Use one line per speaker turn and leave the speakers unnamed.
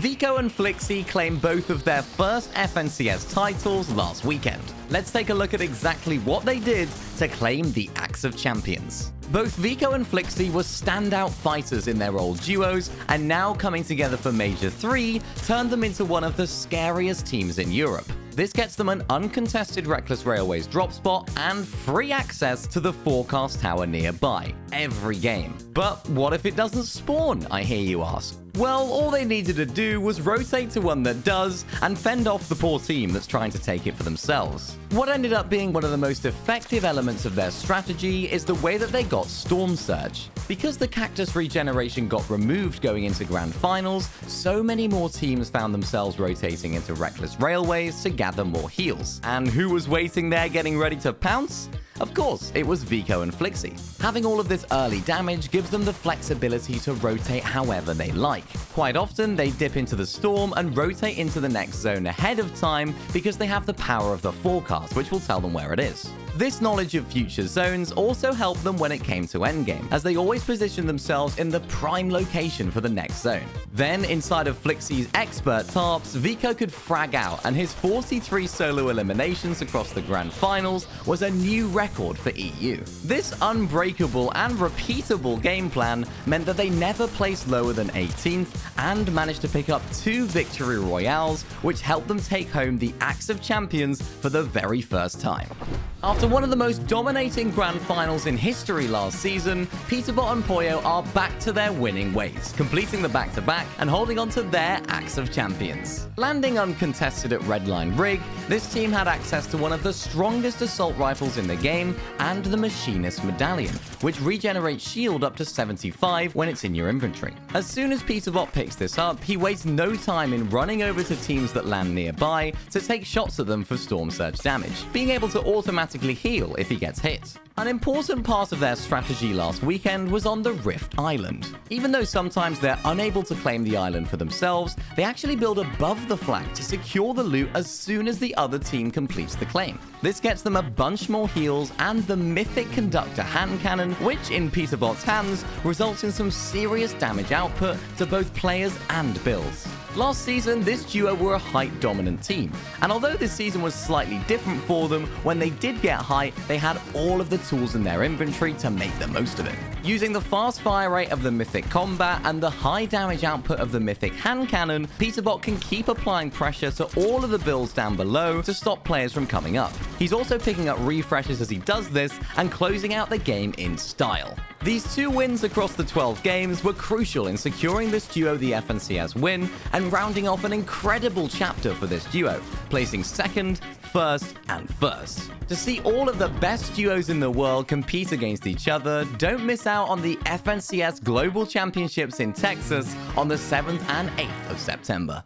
Vico and Flixie claimed both of their first FNCS titles last weekend. Let's take a look at exactly what they did to claim the Axe of Champions. Both Vico and Flixie were standout fighters in their old duos, and now coming together for Major 3 turned them into one of the scariest teams in Europe. This gets them an uncontested Reckless Railways drop spot and free access to the forecast tower nearby, every game. But what if it doesn't spawn, I hear you ask? Well, all they needed to do was rotate to one that does, and fend off the poor team that's trying to take it for themselves. What ended up being one of the most effective elements of their strategy is the way that they got Storm Surge. Because the Cactus regeneration got removed going into Grand Finals, so many more teams found themselves rotating into Reckless Railways to gather more heals. And who was waiting there getting ready to pounce? Of course, it was Vico and Flixie. Having all of this early damage gives them the flexibility to rotate however they like. Quite often, they dip into the storm and rotate into the next zone ahead of time because they have the power of the forecast, which will tell them where it is. This knowledge of future zones also helped them when it came to endgame, as they always positioned themselves in the prime location for the next zone. Then, inside of Flixie's expert tarps, Vico could frag out, and his 43 solo eliminations across the Grand Finals was a new record for EU. This unbreakable and repeatable game plan meant that they never placed lower than 18th and managed to pick up 2 victory royales, which helped them take home the Axe of Champions for the very first time. After one of the most dominating Grand Finals in history last season, Peterbot and Poyo are back to their winning ways, completing the back-to-back and holding on to their Axe of Champions. Landing uncontested at Redline Rig, this team had access to one of the strongest assault rifles in the game and the Machinist Medallion, which regenerates shield up to 75 when it's in your inventory. As soon as Peterbot picks this up, he wastes no time in running over to teams that land nearby to take shots at them for Storm Surge damage, being able to automatically heal if he gets hit. An important part of their strategy last weekend was on the Rift Island. Even though sometimes they're unable to claim the island for themselves, they actually build above the flag to secure the loot as soon as the other team completes the claim. This gets them a bunch more heals and the mythic conductor hand cannon, which in Peterbot's hands results in some serious damage output to both players and builds. Last season, this duo were a height-dominant team, and although this season was slightly different for them, when they did get height, they had all of the tools in their inventory to make the most of it. Using the fast fire rate of the Mythic Combat and the high damage output of the Mythic Hand Cannon, Peterbot can keep applying pressure to all of the builds down below to stop players from coming up. He's also picking up refreshes as he does this and closing out the game in style. These 2 wins across the 12 games were crucial in securing this duo the FNCS win and rounding off an incredible chapter for this duo, placing 2nd, 1st, and 1st. To see all of the best duos in the world compete against each other, don't miss out on the FNCS Global Championships in Texas on the 7th and 8th of September.